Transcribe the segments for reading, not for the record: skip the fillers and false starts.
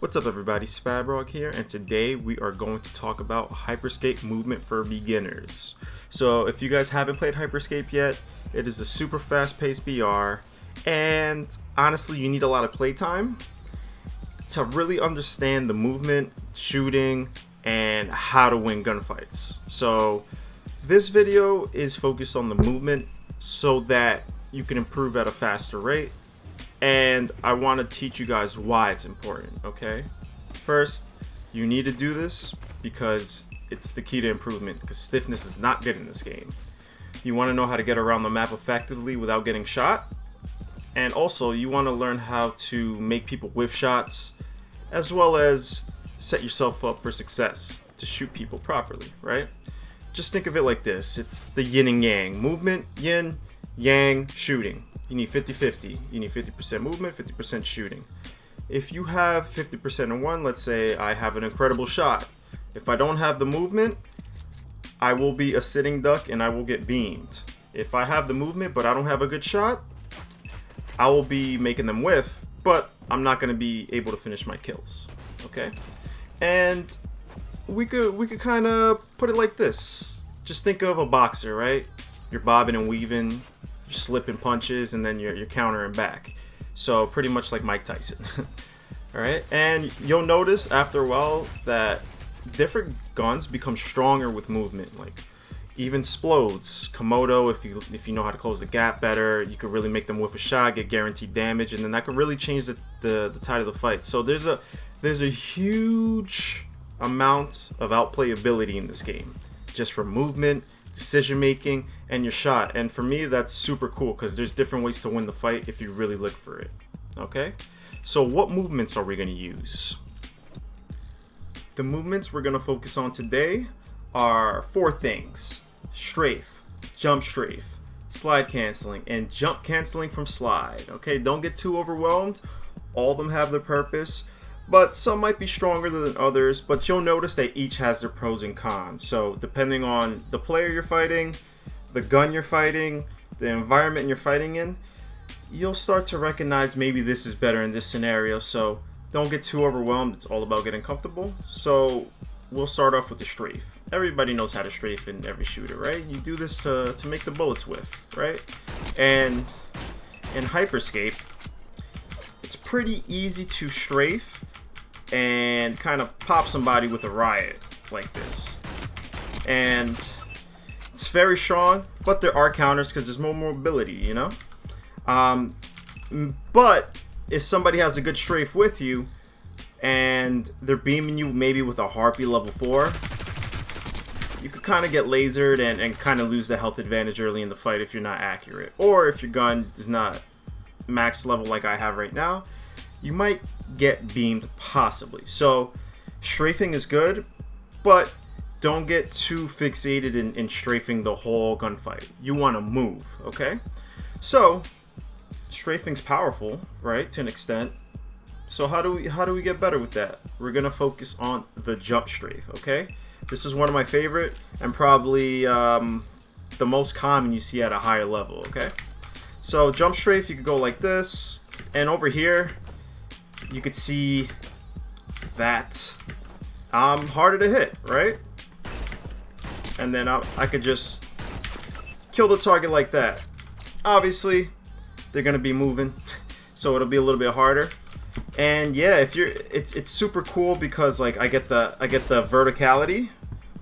What's up everybody, Spabrog here, and today we are going to talk about Hyper Scape movement for beginners. So if you guys haven't played Hyper Scape yet, it is a super fast-paced BR, and honestly you need a lot of playtime to really understand the movement, shooting, and how to win gunfights. So this video is focused on the movement so that you can improve at a faster rate. And I want to teach you guys why it's important, okay? First, you need to do this because it's the key to improvement, because stiffness is not good in this game. You want to know how to get around the map effectively without getting shot. And also, you want to learn how to make people whiff shots, as well as set yourself up for success to shoot people properly, right? Just think of it like this. It's the yin and yang. Movement, yin, yang, shooting. You need 50-50. You need 50% movement, 50% shooting. If you have 50% in one, let's say I have an incredible shot. If I don't have the movement, I will be a sitting duck and I will get beamed. If I have the movement but I don't have a good shot, I will be making them whiff, but I'm not going to be able to finish my kills. Okay? And we could kind of put it like this. Just think of a boxer, right? You're bobbing and weaving, you're slipping punches, and then you're countering back. So pretty much like Mike Tyson. Alright, and you'll notice after a while that different guns become stronger with movement. Like even Splodes, Komodo, if you know how to close the gap better, you could really make them whiff a shot, get guaranteed damage, and then that could really change the tide of the fight. So there's a huge amount of outplayability in this game, just for movement, decision making, and your shot. And for me, that's super cool because there's different ways to win the fight if you really look for it. Okay, so what movements are we going to use? The movements we're going to focus on today are 4 things: strafe, jump strafe, slide canceling, and jump canceling from slide. Okay, don't get too overwhelmed. All of them have their purpose, but some might be stronger than others, but you'll notice they each has their pros and cons. So depending on the player you're fighting, the gun you're fighting, the environment you're fighting in, you'll start to recognize maybe this is better in this scenario. So don't get too overwhelmed. It's all about getting comfortable. So we'll start off with the strafe. Everybody knows how to strafe in every shooter, right? You do this to make the bullets whiff, right? And in Hyper Scape, it's pretty easy to strafe and kind of pop somebody with a riot like this. And it's very strong, but there are counters because there's more mobility, you know? But if somebody has a good strafe with you and they're beaming you maybe with a Harpy level 4, you could kind of get lasered and kind of lose the health advantage early in the fight if you're not accurate. Or if your gun is not max level like I have right now, you might get beamed possibly. So strafing is good, but don't get too fixated in strafing the whole gunfight. You want to move, okay? So strafing's powerful, right, to an extent. So how do we get better with that? We're gonna focus on the jump strafe, okay? This is one of my favorite and probably the most common you see at a higher level, okay? So jump strafe, you could go like this, and over here you could see that I'm harder to hit, right? And then I could just kill the target like that. Obviously, they're gonna be moving, so it'll be a little bit harder. And yeah, if you're, it's super cool because like I get the verticality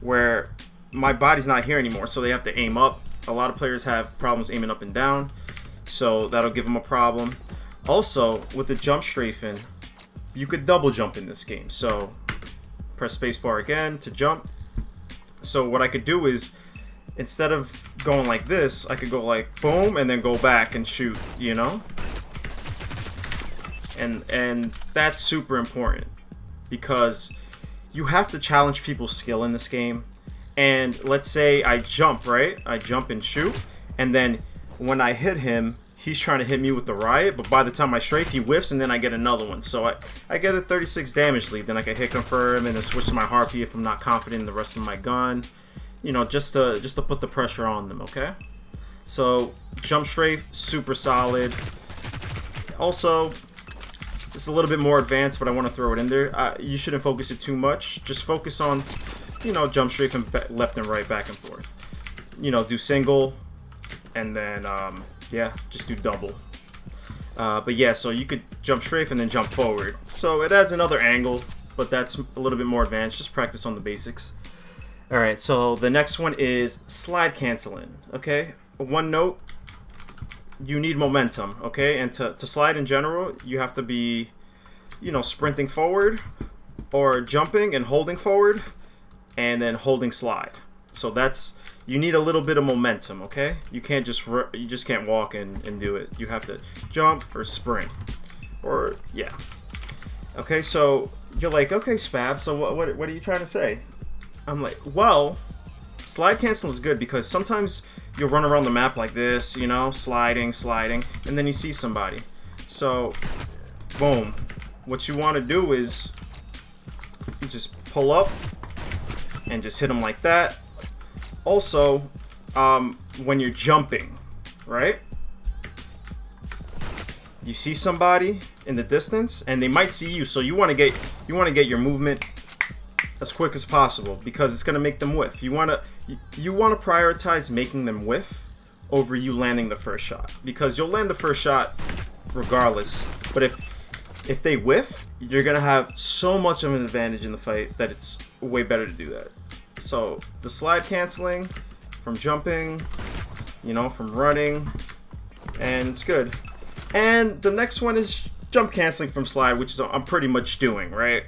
where my body's not here anymore, so they have to aim up. A lot of players have problems aiming up and down, so that'll give them a problem. Also, with the jump strafing, you could double jump in this game. So press spacebar again to jump. So what I could do is, instead of going like this, I could go like boom and then go back and shoot, you know? And that's super important because you have to challenge people's skill in this game. And let's say I jump, right? I jump and shoot, and then when I hit him, he's trying to hit me with the riot, but by the time I strafe, he whiffs, and then I get another one. So I get a 36 damage lead. Then I can hit confirm and then switch to my Harpy if I'm not confident in the rest of my gun. You know, just to put the pressure on them, okay? So jump strafe, super solid. Also, It's a little bit more advanced, but I want to throw it in there. You shouldn't focus it too much. Just focus on, you know, jump strafe and left and right, back and forth. You know, do single, and then, yeah, just do double. But yeah, so you could jump strafe and then jump forward. So it adds another angle, but that's a little bit more advanced. Just practice on the basics. Alright, so the next one is slide canceling, okay? One note, you need momentum, okay? And to slide in general, you have to be, you know, sprinting forward or jumping and holding forward and then holding slide. So that's, you need a little bit of momentum, okay? You can't just, you just can't walk and do it. You have to jump or sprint or, yeah. Okay, so you're like, okay, Spab, so what are you trying to say? I'm like, well, slide cancel is good because sometimes you'll run around the map like this, you know, sliding, and then you see somebody. So, boom. What you want to do is you just pull up and just hit them like that. Also, when you're jumping, right? You see somebody in the distance, and they might see you, so you want to get your movement as quick as possible because it's gonna make them whiff. You wanna prioritize making them whiff over you landing the first shot because you'll land the first shot regardless. But if they whiff, you're gonna have so much of an advantage in the fight that it's way better to do that. So the slide canceling from jumping, you know, from running, and it's good. And the next one is jump canceling from slide, which is I'm pretty much doing, right?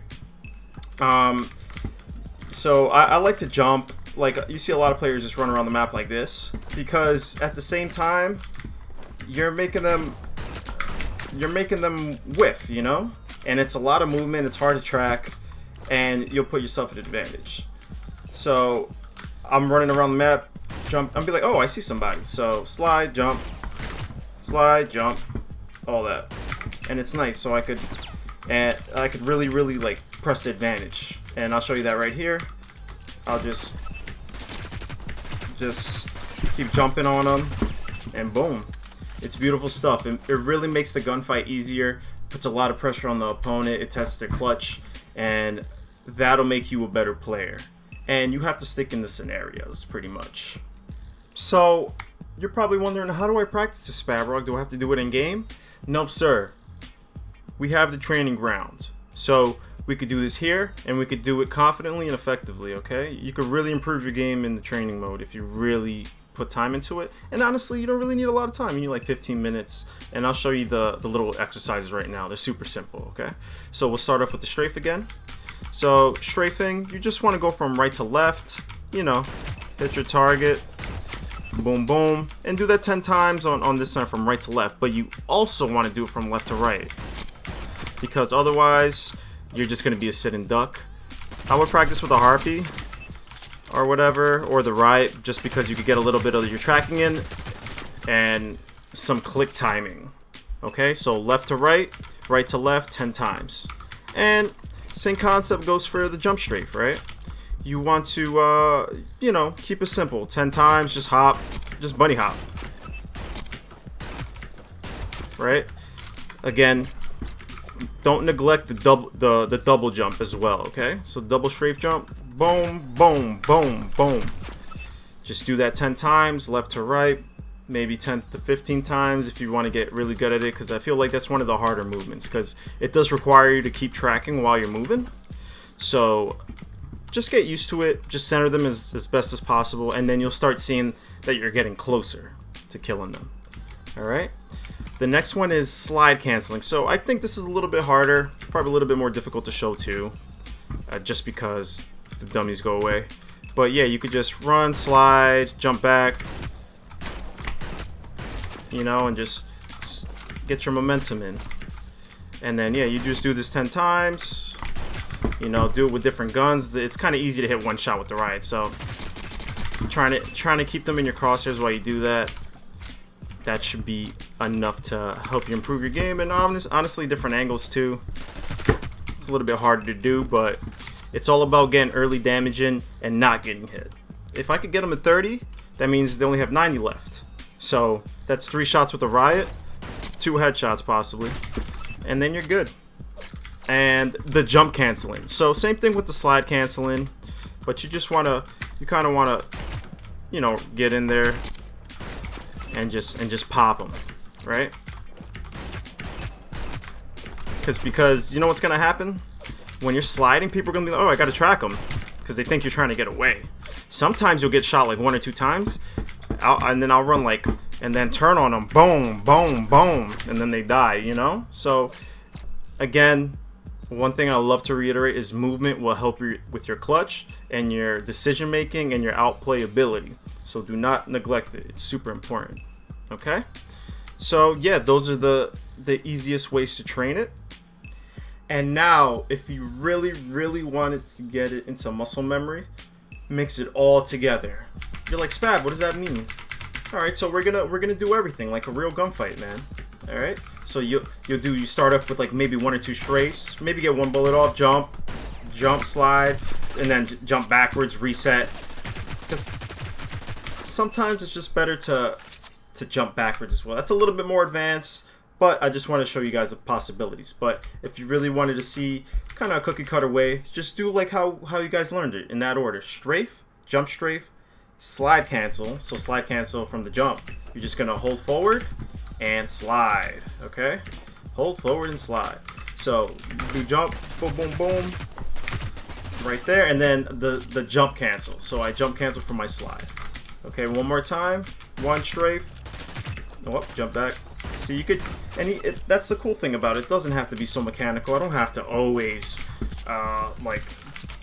So I like to jump, like you see a lot of players just run around the map like this because at the same time you're making them whiff, you know, and it's a lot of movement, it's hard to track, and you'll put yourself at advantage. So I'm running around the map, jump, I'll be like, oh, I see somebody, so slide, jump, all that, and it's nice. So I could really like press the advantage. And I'll show you that right here. I'll just keep jumping on them, and boom. It's beautiful stuff. It really makes the gunfight easier, puts a lot of pressure on the opponent, it tests their clutch, and that'll make you a better player. And you have to stick in the scenarios, pretty much. So, you're probably wondering, how do I practice this, Spabrog? Do I have to do it in game? Nope, sir. We have the training ground. So, we could do this here, and we could do it confidently and effectively, okay? You could really improve your game in the training mode if you really put time into it. And honestly, you don't really need a lot of time. You need like 15 minutes, and I'll show you the little exercises right now. They're super simple, okay? So we'll start off with the strafe again. So strafing, you just want to go from right to left, you know, hit your target, boom, boom, and do that 10 times on this side from right to left. But you also want to do it from left to right, because otherwise you're just going to be a sit and duck. I would practice with a harpy or whatever, or the right, just because you could get a little bit of your tracking in and some click timing. Okay, so left to right, right to left 10 times. And same concept goes for the jump strafe, right? You want to, you know, keep it simple. 10 times, just hop, just bunny hop. Right? Again, don't neglect the double jump as well, okay? So double strafe jump, boom, boom, boom, boom. Just do that 10 times, left to right, maybe 10 to 15 times if you want to get really good at it, because I feel like that's one of the harder movements, because it does require you to keep tracking while you're moving. So just get used to it, just center them as best as possible, and then you'll start seeing that you're getting closer to killing them. Alright? The next one is slide canceling. So I think this is a little bit harder, probably a little bit more difficult to show too, just because the dummies go away. But yeah, you could just run, slide, jump back, you know, and just get your momentum in. And then yeah, you just do this 10 times, you know, do it with different guns. It's kind of easy to hit one shot with the riot, so trying to keep them in your crosshairs while you do that. That should be enough to help you improve your game. And honestly, different angles too. It's a little bit harder to do, but it's all about getting early damage in and not getting hit. If I could get them at 30, that means they only have 90 left. So that's 3 shots with a riot, 2 headshots possibly, and then you're good. and the jump canceling. So same thing with the slide canceling, but you kind of want to, you know, get in there and just pop them, right? Because you know what's gonna happen when you're sliding, people are gonna be like, oh, I gotta track them, because they think you're trying to get away. Sometimes you'll get shot like 1 or 2 times, and then I'll run like, and then turn on them, boom, boom, boom, and then they die, you know? So again, one thing I love to reiterate is movement will help you with your clutch and your decision making and your outplay ability. So do not neglect it. It's super important. Okay? So yeah, those are the easiest ways to train it. And now, if you really wanted to get it into muscle memory, mix it all together. You're like, Spab, what does that mean? All right, so we're gonna do everything like a real gunfight, man. All right, so you start off with like maybe 1 or 2 strafes, maybe get 1 bullet off, jump, slide, and then jump backwards, reset. Because sometimes it's just better to jump backwards as well. That's a little bit more advanced, but I just want to show you guys the possibilities. But if you really wanted to see kind of a cookie cutter way, just do like how you guys learned it in that order: strafe, jump strafe, slide cancel. So slide cancel from the jump. You're just gonna hold forward and slide. Okay, hold forward and slide. So do jump, boom, boom, boom, right there, and then the jump cancel. So I jump cancel from my slide. Okay, one more time. 1 strafe. Oh, jump back. See, you could, and that's the cool thing about it. It doesn't have to be so mechanical. I don't have to always like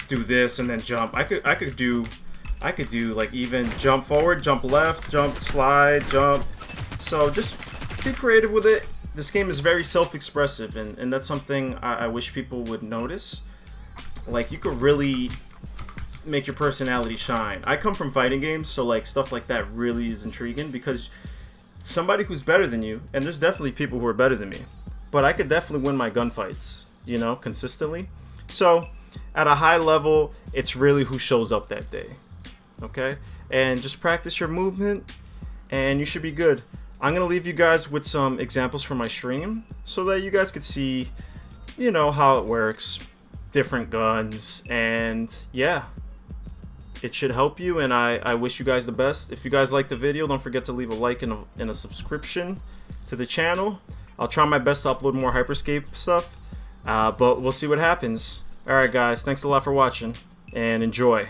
do this and then jump. I could do like even jump forward, jump left, jump slide, jump. So just be creative with it. This game is very self-expressive, and that's something I wish people would notice. Like, you could really make your personality shine. I come from fighting games, so like stuff like that really is intriguing, because somebody who's better than you, and there's definitely people who are better than me, but I could definitely win my gunfights, you know, consistently. So at a high level, it's really who shows up that day. Okay, and just practice your movement and you should be good. I'm gonna leave you guys with some examples from my stream so that you guys could see, you know, how it works, different guns, and yeah, it should help you, and I wish you guys the best. If you guys liked the video, don't forget to leave a like and a subscription to the channel. I'll try my best to upload more Hyper Scape stuff, but we'll see what happens. Alright guys, thanks a lot for watching, and enjoy.